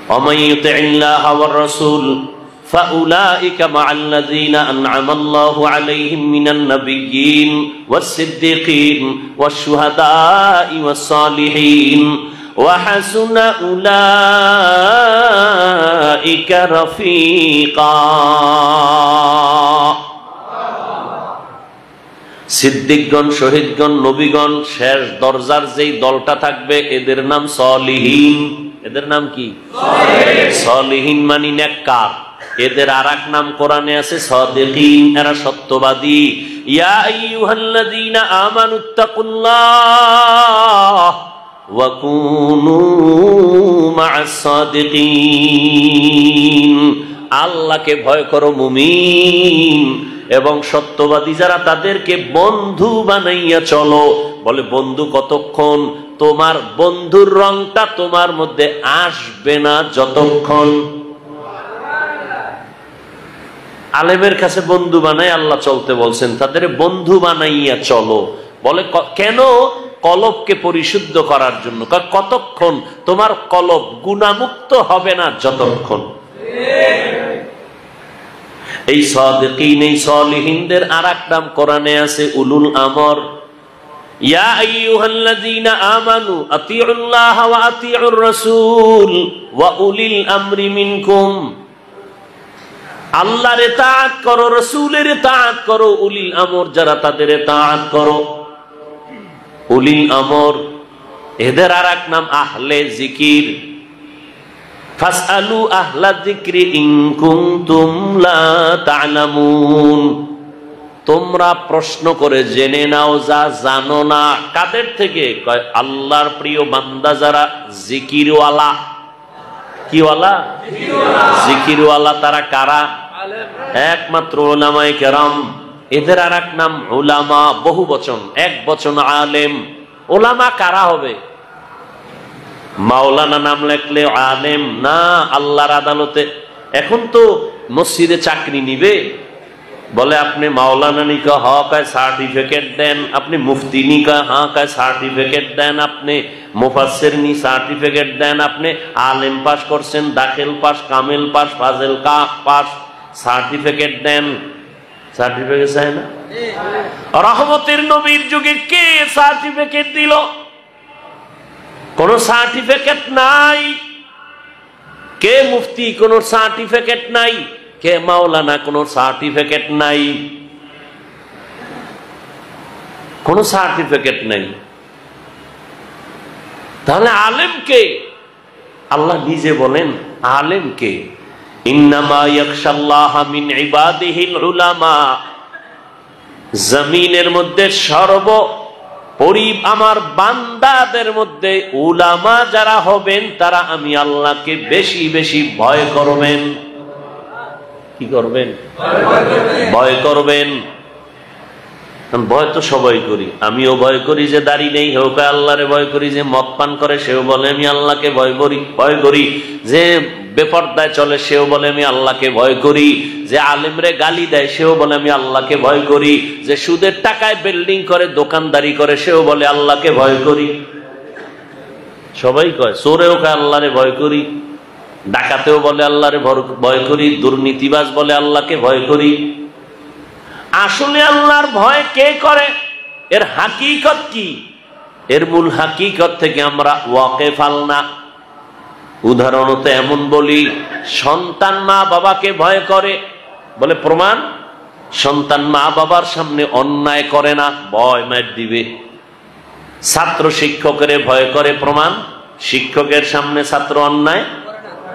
ومن يطع الله والرسول فأولئك مع الذين أنعم الله عليهم من النبيين والصديقين والشهداء والصالحين وحسن أولئك رفيقا সিদ্দিকগণ, শহীদগণ, নবীগণ, শেষ দরজার যেই দলটা থাকবে এদের নাম সলিহিন। এদের নাম কি? সলিহিন মানে নেককার। এদের আরেক নাম কোরআনে আছে সাদিকিন, এরা সত্যবাদী। ইয়া আইয়ুহাল্লাযীনা আমানুত্তাকুল্লাহ ওয়া কুনু মা'আস সাদিকিন। আল্লাহকে ভয় করো মুমিন, এবং সত্যবাদী যারা তাদেরকে বন্ধু বানাইয়া চলো। বলে বন্ধু কতক্ষণ? তোমার বন্ধুর রংটা তোমার মধ্যে আসবে না যতক্ষণ আলেমের কাছে বন্ধু বানাই আল্লাহ চলতে বলছেন, তাদের বন্ধু বানাইয়া চলো। বলে কেন? কলবকে পরিশুদ্ধ করার জন্য। কতক্ষণ? তোমার কলব গুনাহমুক্ত হবে না যতক্ষণ। এই সাদিকিন, এই সলিহিনদের আরেক নাম কোরআনে আছে উলুল আমর। ইয়া আইয়ুহাল্লাযীনা আমানু আতিউল্লাহ ওয়া আতিউর রাসূল ওয়া উলিল আমরি মিনকুম। আল্লাহর ইতাআত করো, রাসূলের ইতাআত করো, উলিল আমর যারা তাদের ইতাআত করো। উলিল আমর এদের আরেক নাম আহলে জিকির। ফাসআলু আহলা যিকরি ইন কুনতুম লা তা'লামুন। তোমরা প্রশ্ন করে জেনে নাও যা জানো না। কাদের থেকে? কয় আল্লাহর প্রিয় বান্দা যারা জিকিরওয়ালা। কি ওয়ালা? জিকিরওয়ালা। তারা কারা? একমাত্র উলামায়ে কেরাম। এদের আরেক নাম উলামা, বহু বচন, এক বচন আলেম। উলামা কারা হবে? মাওলানা নাম লেখলে আলেম না, আল্লাহর আদালতে। এখন তো মসজিদে চাকরি নিবে, বলে আপনি মাওলানা নিকা হ কায় সার্টিফিকেট দেন, আপনি মুফতি নিকা হ্যাঁ কায় সার্টিফিকেট দেন, আপনি মুফাসসির নি সার্টিফিকেট দেন, আপনি আলেম পাস করছেন, দাখিল পাস, কামিল পাস, ফাজিল পাস, সার্টিফিকেট দেন। সার্টিফিকেট চাই না? রহমতের নবীর যুগে কে সার্টিফিকেট দিল? কোন সার্টিফিকেট নাই। কে মুফতি? কোন সার্টিফিকেট নাই। কে মাওলানা? কোন সার্টিফিকেট নাই। কোন সার্টিফিকেট নাই। তাহলে আলেম কে? আল্লাহ নিজে বলেন আলেম কে? ইন্নামা ইয়াখশাল্লাহা মিন ইবাদিহিল উলামা। জমিনের মধ্যে আমার বান্দাদের মধ্যে উলামা যারা হবেন তারা আমি আল্লাহকে বেশি বেশি ভয় করবেন। কি করবেন? ভয় করবেন। ভয় তো সবাই করি, আমিও ভয় করি। যে দাড়ি নেই হেউ কয় আল্লাহরে ভয় করি, যে মদ পান করে সেও বলে আমি আল্লাহকে ভয় করি, যে বেপরদায় চলে সেও বলে আমি আল্লাহকে ভয় করি, যে আলেমরে গালি দেয় সেও বলে আমি আল্লাহকে ভয় করি, যে সুদের টাকায় বিল্ডিং করে দোকানদারি করে সেও বলে আল্লাহকে ভয় করি। সবাই কয়, চোরেও কয় আল্লাহরে ভয় করি, ডাকাতেও বলে আল্লাহরে ভয় করি, দুর্নীতিবাজ বলে আল্লাহকে ভয় করি। আসলে আল্লাহর ভয় কে করে? এর হাকিকত কি? এর মূল হাকিকত থেকে আমরা ওয়াকিফাল না। উদাহরণত এমন বলি, সন্তান মা বাবাকে ভয় করে, বলে প্রমাণ? সন্তান মা বাবার সামনে অন্যায় করে না, ভয় মার দিবে। ছাত্র শিক্ষকের ভয় করে, প্রমাণ? শিক্ষকের সামনে ছাত্র অন্যায়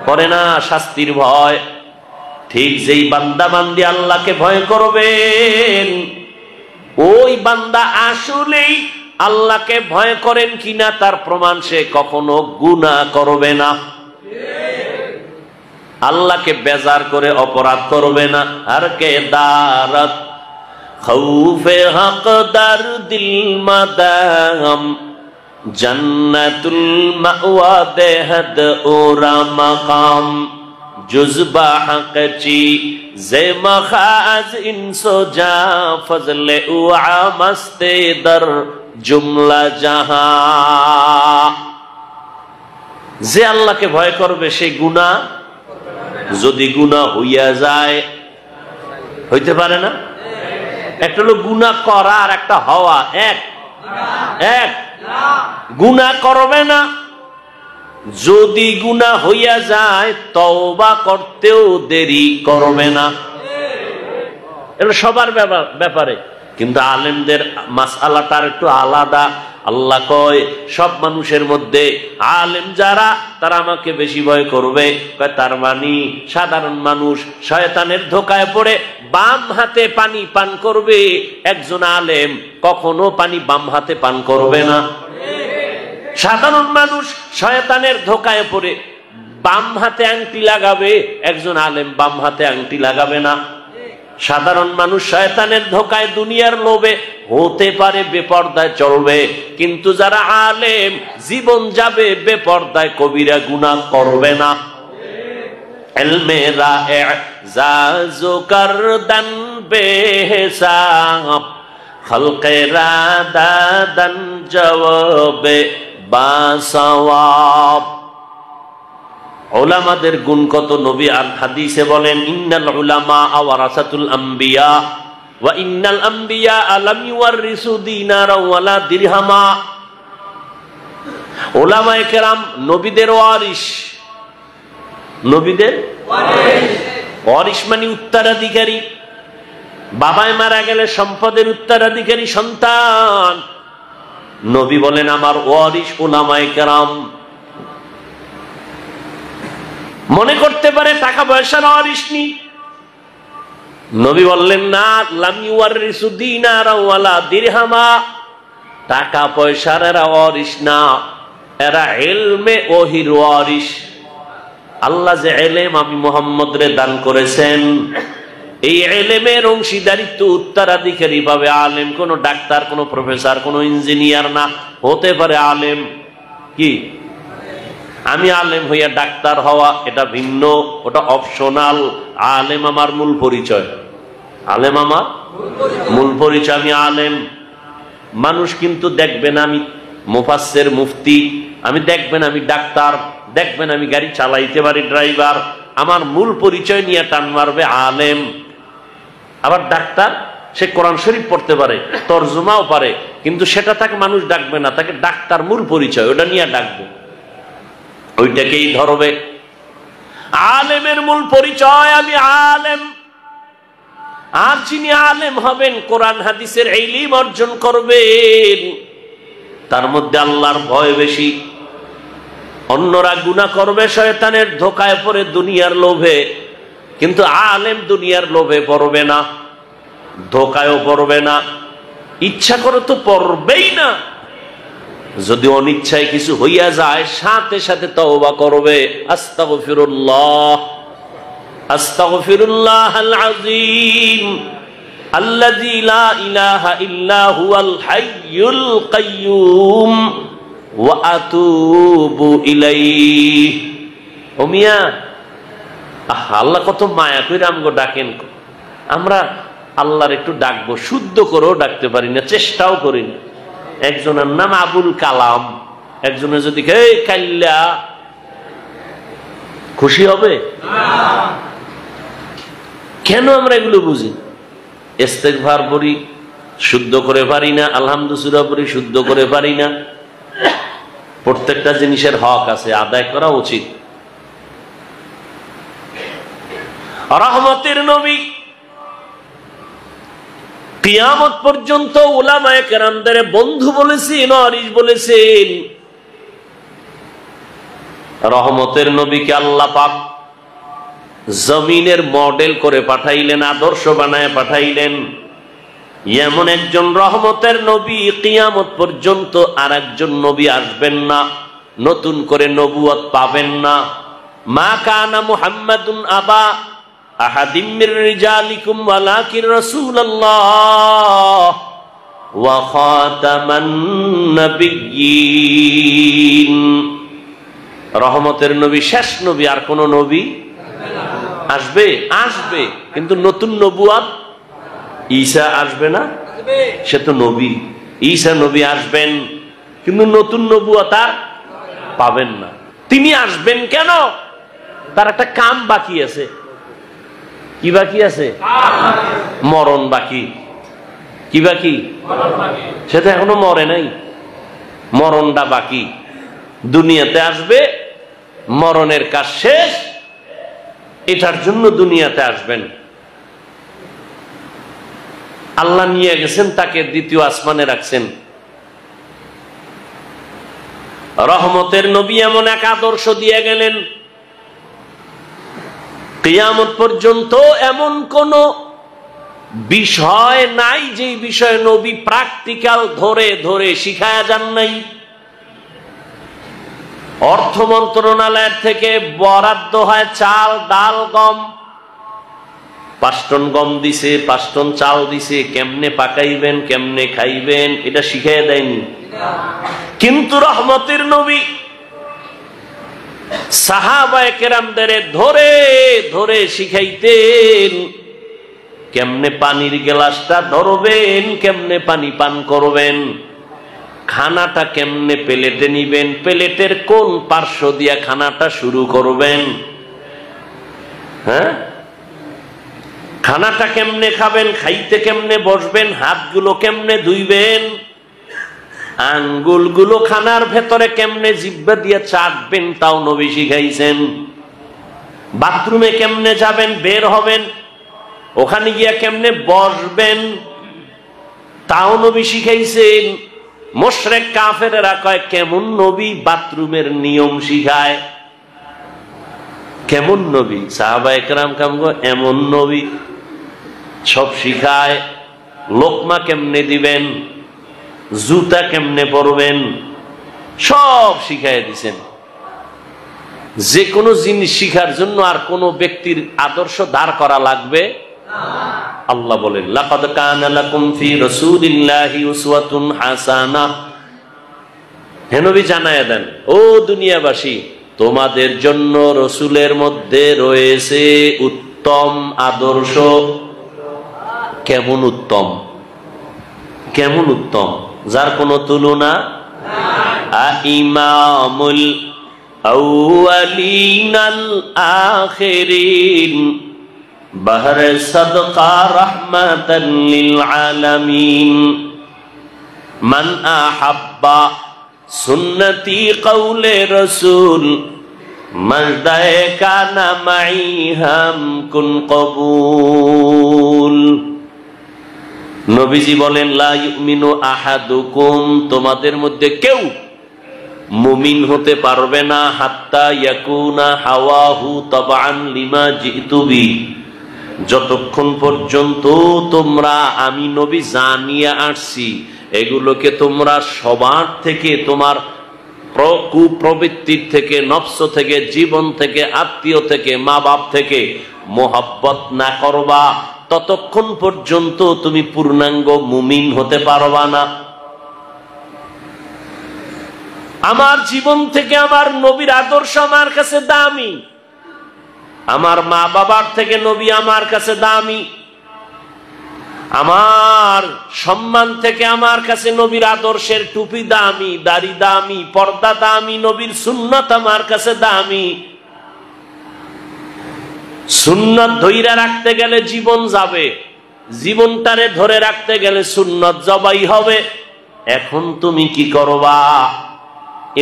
করে না, শাস্তির ভয়। ঠিক যেই বান্দা বান্দি আল্লাহকে ভয় করবেন, ওই বান্দা আসলেই আল্লাহকে ভয় করেন কিনা তার প্রমাণ সে কখনো গুনাহ করবে না, আল্লাহকে বেজার করে অপরাধ করবে না। আর কে দারত খৌফে হক দার দিল মাদাম জান্নাতুল মাওয়া দেহদ ওরা মাকাম जुज़बा हक़ची ज़े मखाज़ इंसो जा फज़ले उआ मस्ते दर जुमला जहां। যে আল্লাহকে ভয় করবে সে গুনাহ, যদি গুনাহ হইয়া যায়, হইতে পারে না? একটা হলো গুনাহ করা আর একটা হওয়া। এক গুনাহ করবে না, যদি গুনাহ হইয়া যায় তওবা করতেও দেরি করবে না। এটা সবার ব্যাপারে, কিন্তু আলেমদের মাসআলাটা একটু আলাদা। আল্লাহ কয় সব মানুষের মধ্যে আলেম যারা তারা আমাকে বেশি ভয় করবে। তার মানে সাধারণ মানুষ শয়তানের ধোকায় পড়ে বাম হাতে পানি পান করবে, একজন আলেম কখনো পানি বাম হাতে পান করবে না। সাধারণ মানুষ শয়তানের ধোকায় পড়ে বাম হাতে আংটি লাগাবে, একজন আলেম বাম হাতে আংটি লাগাবে না। সাধারণ মানুষ শয়তানের ধোকায় দুনিয়ার লোভে হতে পারে বেপরদায় চলবে, কিন্তু যারা আলেম জীবন যাবে বেপরদায়, কবিরা গুনাহ করবে না। ইলমে রা'জাজু করদান বেহিসাব, খলকে রাদাদান জওয়াবে বাসওয়াব। উলামাদের গুণ কত! নবী আর হাদিসে বলেন ইন্নাল উলামা ওয়ারাসাতুল আম্বিয়া ওয়া ইন্নাল আম্বিয়া লাম ইউরিসু দিনারা ওয়ালা দিরহামা। উলামায়ে কেরাম নবীদের ওয়ারিস। নবীদের ওয়ারিস মানে উত্তরাধিকারী। বাবায় মারা গেলে সম্পদের উত্তরাধিকারী সন্তান। নবী বলেন আমার ওয়ারিস উলামায়ে কেরাম। মনে করতে পারে টাকা পয়সার ওয়ারিস নি, নবী বললেন না, লাম ইউরিসু দিনারা ওয়ালা দিরহামা। টাকা পয়সার এরা ওয়ারিস না, এরা ইলমে ওহির ওয়ারিস। আল্লাহ যে ইলম আমি মুহাম্মদ রে দান করেছেন, এই ইলমের অংশীদারিত্ব উত্তরাধিকারী পাবে আলেম। কোন ডাক্তার, কোন প্রফেসর, কোন ইঞ্জিনিয়ার না, হতে পারে আলেম। কি আমি আলেম হইয়া ডাক্তার হওয়া এটা ভিন্ন, ওটা অপশনাল। আলেম আমার মূল পরিচয়। আলেম আমার মূল পরিচয়, আমি আলেম। মানুষ কিন্তু দেখবেন আমি মুফাসসির, মুফতি, আমি দেখবেন আমি ডাক্তার, দেখবেন আমি গাড়ি চালাইতে পারি, ড্রাইভার। আমার মূল পরিচয় নিয়ে টান মারবে আলেম। আবার ডাক্তার, সে কোরআন শরীফ পড়তে পারে, তরজমাও পারে, কিন্তু সেটা তাকে মানুষ ডাকবে না, তাকে ডাক্তার মূল পরিচয়, ওটা নিয়ে ডাকবে, ওইটাকেই ধরবে। আলেমের মূল পরিচয় আমি আলেম। আর যিনি আলেম হবেন, কোরআন হাদিসের ইলম অর্জন করবেন, তার মধ্যে আল্লাহর ভয় বেশি। অন্যরা গুনাহ করবে শয়তানের ধোকায় পড়ে দুনিয়ার লোভে, কিন্তু আলেম দুনিয়ার লোভে পড়বে না, ধোকায়ও পড়বে না, ইচ্ছা করে তো পড়বেই না। যদি অনিচ্ছায় কিছু হইয়া যায় সাথে সাথে তওবা করবে, আস্তাগফিরুল্লাহ, আস্তাগফিরুল্লাহাল আযীম আল্লাযী লা ইলাহা ইল্লা হুয়াল হাইয়ুল কাইয়্যুম ওয়া আতুবু ইলাইহি। ও মিয়া, আল্লাহ কত মায়া করে আমগো ডাকেন। আমরা আল্লাহর একটু ডাকবো, শুদ্ধ করেও ডাকতে পারি না, চেষ্টাও করি না। একজনের নাম আবুল কালাম, একজনের যদি কাল্লা, খুশি হবে? কেন আমরা এগুলো বুঝি? ইস্তেগফার পড়ি, শুদ্ধ করে পারি না। আলহামদুলিল্লাহ পড়ি, শুদ্ধ করে পারি না। প্রত্যেকটা জিনিসের হক আছে, আদায় করা উচিত। রহমতের নবী কিয়ামত পর্যন্ত উলামায়ে কেরামদের বন্ধু বলেছেন, ওয়ারিস বলেছেন। রহমতের নবীকে আল্লাহ পাক জমিনের মডেল করে পাঠাইলেন, আদর্শ বানায় পাঠাইলেন। এমন একজন রহমতের নবী কিয়ামত পর্যন্ত আর একজন নবী আসবেন না, নতুন করে নবুয়ত পাবেন না। মা কানা মুহাম্মাদুন আবা আহাদিম মির রিজালিকুম ওয়ালাকিন রাসূলুল্লাহ ওয়া খাতামান নাবিয়্যিন। রহমতের নবী শেষ নবী, আর কোন নবী আসবে? আসবে, কিন্তু নতুন নবুয়ত। ঈসা আসবে না? সে তো নবী। ঈসা নবী আসবেন, কিন্তু নতুন নবুয়ত আর পাবেন না। তিনি আসবেন কেন? তার একটা কাম বাকি আছে। কি বাকি আছে? মরণ বাকি। কি বাকি? সেটা এখনো মরে নাই, মরণটা বাকি। দুনিয়াতে আসবে, মরণের কাজ শেষ, এটার জন্য দুনিয়াতে আসবেন। আল্লাহ নিয়ে গেছেন তাকে, দ্বিতীয় আসমানে রাখছেন। রহমতের নবী এমন এক আদর্শ দিয়ে গেলেন, কিয়ামত পর্যন্ত এমন কোন বিষয় নাই যে বিষয় নবী প্র্যাকটিক্যাল ধরে ধরে শিখায়া যান নাই। অর্থ মন্ত্রণালয়ের থেকে বরাদ্দ হয় চাল, ডাল, গম। 5 টন গম দিছে, 5 টন চাল দিছে, কেমনে পাকাইবেন, কেমনে খাইবেন, এটা শিখাইয়া দেয়নি। কিন্তু রহমতের নবী সাহাবায়ে কেরামদের ধরে ধরে শিখাইতেন কেমনে পানির গ্লাসটা ধরবেন, কেমনে পানি পান করবেন, খানাটা কেমনে প্লেটে নিবেন, প্লেটের কোন পার্শ্ব দিয়া খানাটা শুরু করবেন, হ্যাঁ, খানাটা কেমনে খাবেন, খাইতে কেমনে বসবেন, হাতগুলো কেমনে ধুইবেন, আঙ্গুলগুলো খানার ভেতরে কেমনে জিহ্বা দিয়ে চাটবেন, তাও নবী শিখাইছেন। বাথরুমে কেমনে যাবেন, বের হবেন, ওখানে গিয়া কেমনে বসবেন, তাও নবী শিখাইছেন। মুশরিক কাফেররা কয় কেমন নবী বাথরুমের নিয়ম শিখায়, কেমন নবী? সাহাবায়ে কেরাম কামগো এমন নবী, সব শিখায়। লোকমা কেমনে দিবেন, জুতা কেমনে পরবেন, সব শিখাই দিছেন। যে কোনো জিনিস শিখার জন্য আর কোন ব্যক্তির আদর্শ দাঁড় করা লাগবে। আল্লাহ বলেন, লাকাদ কানা লাকুম ফি রাসূলিল্লাহি উসওয়াতুন হাসানাহ। হে নবী জানায়া দেন, ও দুনিয়াবাসী, তোমাদের জন্য রসুলের মধ্যে রয়েছে উত্তম আদর্শ। কেমন উত্তম? কেমন উত্তম? যার কোনো তুলনা। ইমামুল আউয়ালিন আল আখিরিন বাহরে সাদকা রাহমাতাল লিল আলামিন মান আহাব্বা সুন্নতি কওলে রাসূল মাজদায়ে কানা মাই হাম কুন কবুল। নবীজি বলেন, লা ইউমিনু আহাদুকুম, তোমাদের মধ্যে কেউ মুমিন হতে পারবে না, হাত্তা ইয়াকুনা হাওয়াহু তাবান লিমা জিতু বি, যতক্ষণ পর্যন্ত তোমরা আমি নবী জানিয়ে আসছি এগুলোকে তোমরা সবার থেকে, তোমার কুপ্রবৃত্তির থেকে, নফস থেকে, জীবন থেকে, আত্মীয় থেকে, মা বাপ থেকে মোহাব্বত না করবা, ততক্ষণ পর্যন্ত তুমি পূর্ণাঙ্গ মুমিন হতে পারবা না। আমার জীবন থেকে আমার নবীর আদর্শ আমার কাছে দামি, আমার মা বাবার থেকে নবী আমার কাছে দামি, আমার সম্মান থেকে আমার কাছে নবীর আদর্শের টুপি দামি, দাড়ি দামি, পর্দা দামি, নবীর সুন্নাত আমার কাছে দামি। সুন্নাত ধইরা রাখতে গেলে জীবন যাবে, জীবনটারে ধরে রাখতে গেলে সুন্নাত জবাই হবে। এখন তুমি কি করবা?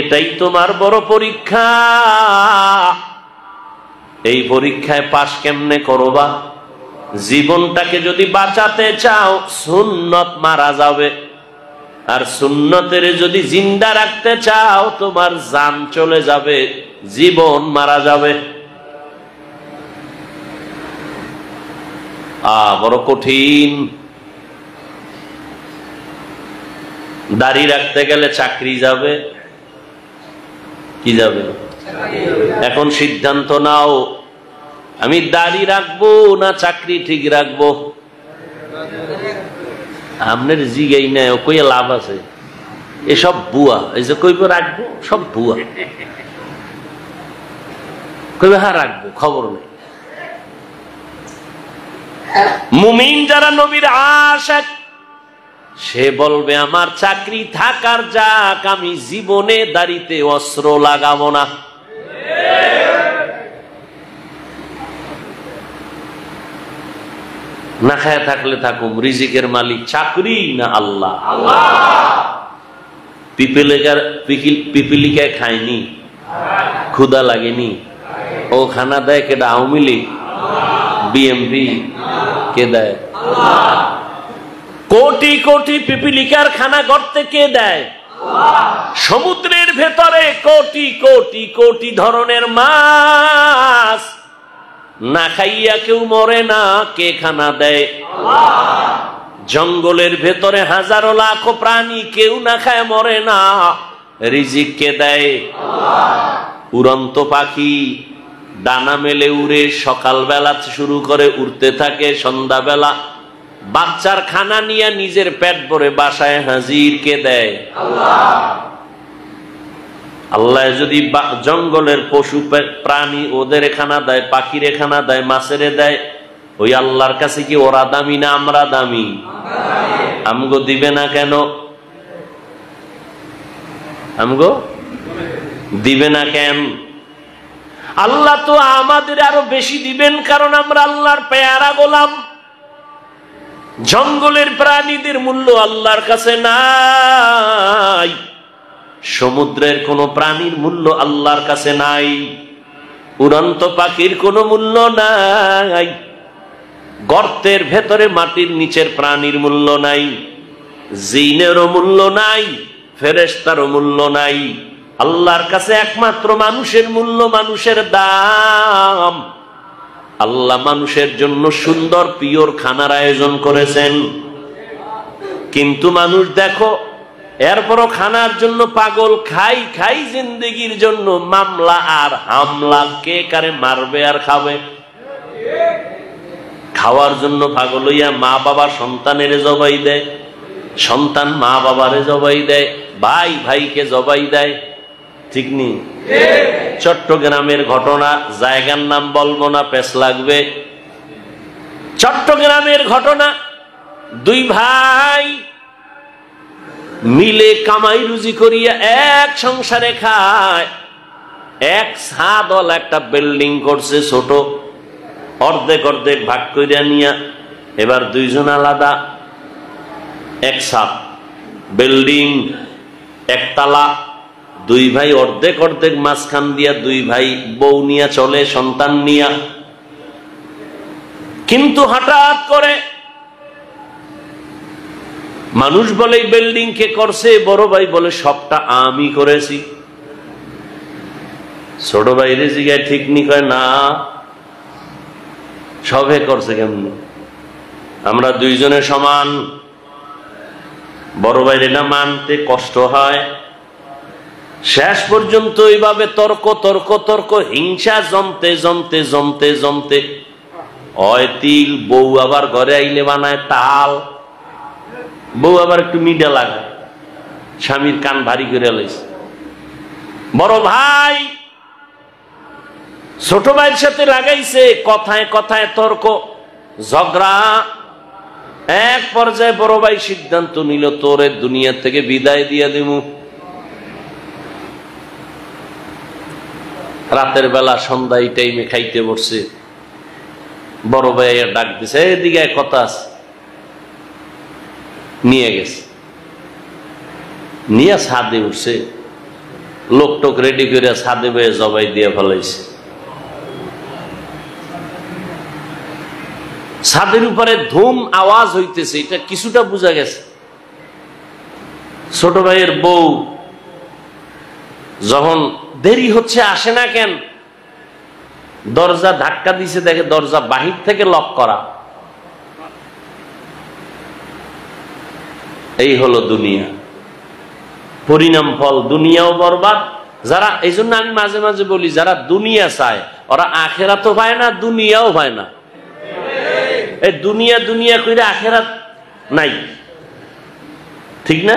এটাই তোমার বড় পরীক্ষা। এই পরীক্ষায় পাশ কেমনে করবা? জীবনটাকে যদি বাঁচাতে চাও, সুন্নত মারা যাবে, আর সুন্নতের যদি জিন্দা রাখতে চাও, তোমার জান চলে যাবে, জীবন মারা যাবে। বড় কঠিন। দাড়ি রাখতে গেলে চাকরি যাবে, কি যাবে? এখন সিদ্ধান্ত নাও, আমি দাড়ি রাখবো না চাকরি ঠিক রাখবো? আপনার জিগাই না, কইয়া লাভ আছে? এসব বুয়া। এই যে কইব রাখবো, সব বুয়া। কইবে হ্যাঁ রাখবো, খবর নেই। মুমিন যারা নবীর আশিক, সে বলবে আমার চাকরি থাকার যাক, আমি জীবনে দাড়িতে অস্ত্র লাগাবো না। না খায় থাকলে থাকুম, রিজিকের মালিক চাকরি না আল্লাহ? পিপিলিকায় খায়নি, ক্ষুধা লাগেনি, ও খানা দেয় কেডা? আওয়ামী লীগ, বিএমপি? কে দেয়? কোটি কোটি পিপিলিকার খানা গর্তে কে দেয়? সমুদ্রের ভেতরে কোটি কোটি কোটি ধরনের মাছ, না খাইয়া কেউ মরে না, কে খানা দেয়? জঙ্গলের ভেতরে হাজারো লাখো প্রাণী, কেউ না খায় মরে না, রিজিক কে দেয়? উড়ন্ত পাখি ডানা মেলে উড়ে সকালবেলা শুরু করে উড়তে থাকে, সন্ধ্যাবেলা বাচ্চার খানা নিয়ে নিজের পেট ভরে বাসায় হাজির, কে দেয়? আল্লাহ যদি জঙ্গলের পশু প্রাণী ওদের খানা দেয়, পাখির খানা দেয়, মাছের দেয়, ওই আল্লাহর কাছে কি ওরা দামি না আমরা দামি? আমগো দিবে না কেন? আমগো দিবে না কেন? আল্লাহ তো আমাদের আরো বেশি দিবেন, কারণ আমরা আল্লাহর পেয়ারা গোলাম। জঙ্গলের প্রাণীদের মূল্য আল্লাহর কাছে নাই, সমুদ্রের কোন প্রাণীর মূল্য আল্লাহর কাছে নাই, উড়ন্ত পাখির কোনো মূল্য নাই, গর্তের ভেতরে মাটির নিচের প্রাণীর মূল্য নাই, জিনেরও মূল্য নাই, ফেরেশতারও মূল্য নাই। আল্লাহর কাছে একমাত্র মানুষের মূল্য, মানুষের দাম। আল্লাহ মানুষের জন্য সুন্দর পিওর খানার আয়োজন করেছেন, কিন্তু মানুষ দেখো এরপরও খানার জন্য পাগল, খাই খাই জিন্দেগির জন্য মামলা আর হামলা, কে কারে মারবে আর খাবে। খাওয়ার জন্য পাগল হইয়া মা বাবা সন্তানের জবাই দেয়, সন্তান মা বাবারে জবাই দেয়, ভাই ভাইকে জবাই দেয়, ঠিক নি? চট্টগ্রামের ঘটনা, জায়গার নাম বলবো না, পেছ লাগবে। চট্টগ্রামের ঘটনা, দুই ভাই মিলে কামাই রুজি করিয়া এক সংসারে খায়। এক ছাদল একটা বিল্ডিং করছে ছোট, অর্ধেক অর্ধেক ভাগ করিয়া নিয়া, এবার দুইজন আলাদা, এক ছাদ বিল্ডিং, একতলা, দুই ভাই অর্ধেক অর্ধেক মাঝখান দিয়া দুই ভাই বউ নিয়া চলে, সন্তান নিয়া। কিন্তু হঠাৎ করে মানুষ বলে বিল্ডিং কে করছে, বড় ভাই বলে সবটা আমি করেছি। ছোট ভাইরে জিগায় ঠিক নি, কয় না সবে করছে কেমন, আমরা দুইজনে সমান। বড় ভাইরে না মানতে কষ্ট হয়। শেষ পর্যন্ত এইভাবে তর্ক তর্ক তর্ক, হিংসা জমতে জমতে জমতে জমতে হয় তিল, বউ আবার ঘরে আইলে বানায় তাল, বউ আবার একটু মিডা লাগায়, স্বামীর কান ভারী করে লাইছে। বড় ভাই ছোট ভাইয়ের সাথে লাগাইছে, কথায় কথায় তর্ক ঝগড়া। এক পর্যায়ে বড় ভাই সিদ্ধান্ত নিল, তোরে দুনিয়া থেকে বিদায় দিয়ে দিমু। রাতের বেলা সন্ধ্যা এই টাইমে খাইতে বসছে, বড় ভাই ডাক দিছে, এদিকে কথা আছে। নিয়ে গেছে, নিয়ে ছাদে উঠছে, লোক টোক রেডি করে ছাদে বয়ে জবাই দিয়ে ফেলাইছে। ছাদের উপরে ধুম আওয়াজ হইতেছে, এটা কিছুটা বোঝা গেছে। ছোট ভাইয়ের বউ যখন দেরি হচ্ছে আসে না কেন, দরজা ধাক্কা দিছে, দেখে দরজা বাহির থেকে লক করা। এই হলো দুনিয়া, পরিণাম ফল, দুনিয়াও বরবাদ। যারা, এই জন্য আমি মাঝে মাঝে বলি, যারা দুনিয়া চায় ওরা আখেরাতও পায় না, দুনিয়াও পায় না। এই দুনিয়া দুনিয়া কইরা আখেরাত নাই, ঠিক না?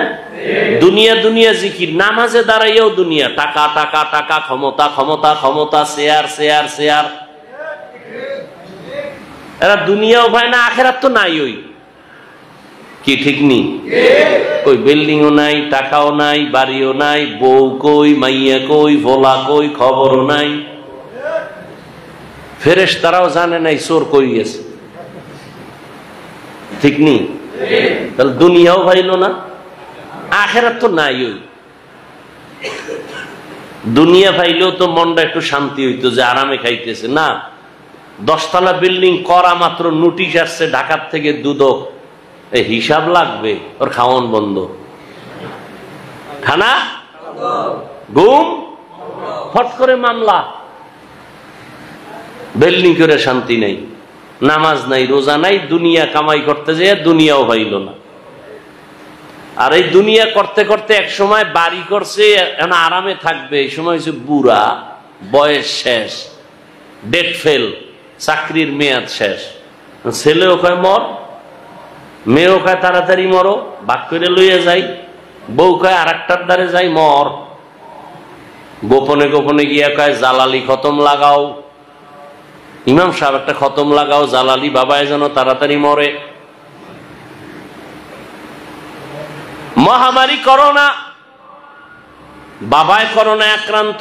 দুনিয়া দুনিয়া জিকির, নামাজে দাঁড়াইয়াও দুনিয়া, টাকা টাকা টাকা, ক্ষমতা ক্ষমতা ক্ষমতা, শেয়ার শেয়ার শেয়ার। এরা দুনিয়াও পায় না, আখেরাত তো নাই। ওই কি ঠিক নি? ওই বিল্ডিংও নাই, টাকাও নাই, বাড়িও নাই, বউ কই, মাইয়া কই, ভোলা কই, খবরও নাই। ফেরেশতারাও জানে নাই চোর কই গেছে। ঠিক নি? তাহলে দুনিয়াও ভাইল না, আখেরাত তো নাই। ওই দুনিয়া ভাইলেও তো মনটা একটু শান্তি হইতো যে আরামে খাইতেছে না। 10 তলা বিল্ডিং করা মাত্র নোটিশ আসছে ঢাকার থেকে দুদক, এই হিসাব লাগবে, ওর খাওয়ান বন্ধ, খানা ঘুম, ফট করে মামলা, বিল্ডিং করে শান্তি নাই, নামাজ নাই, রোজা নাই, দুনিয়া কামাই করতে যেয়ে দুনিয়াও হইল না। আর এই দুনিয়া করতে করতে এক সময় বাড়ি করছে, এখন আরামে থাকবে, এই সময় হচ্ছে বুড়া, বয়স শেষ, ডেট ফেল, চাকরির মেয়াদ শেষ। ছেলেও কয় মর, মেয়েও কয় তাড়াতাড়ি মরো, বাক করে লইয়া যাই, বউ কয় আর একটার দ্বারে যাই মর, গোপনে গোপনে গিয়া কয় জালালি খতম লাগাও, ইমাম সাহেব একটা খতম লাগাও, জালালি বাবায় যেন তাড়াতাড়ি মরে। মহামারী করোনা, বাবায় করোনা আক্রান্ত,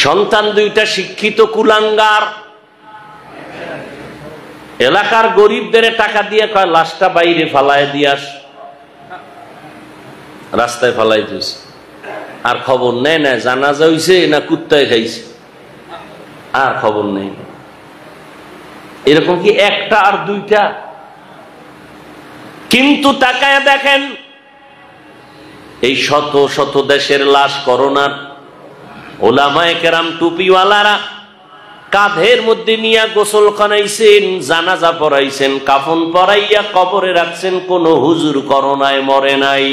সন্তান দুইটা শিক্ষিত কুলাঙ্গার, এলাকার গরিবদের টাকা দিয়ে কয় লাশটা বাইরে ফালায় দিয়াস, রাস্তায় ফালাই দিস, আর খবর নেয় না জানাজা হইছে না কুত্তায় খাইছে, আর খবর নেই। এরকম কি একটা আর দুইটা? কিন্তু তাকায় দেখেন এই শত শত দেশের লাশ করোনার, ওলামায়ে কেরাম টুপিওয়ালারা কাঁধের মধ্যে নিয়ে গোসল করাইছেন, জানাজা পড়াইছেন, কাফন পরাইয়া কবরে রাখছেন, কোন হুজুর করোনায় মরে নাই।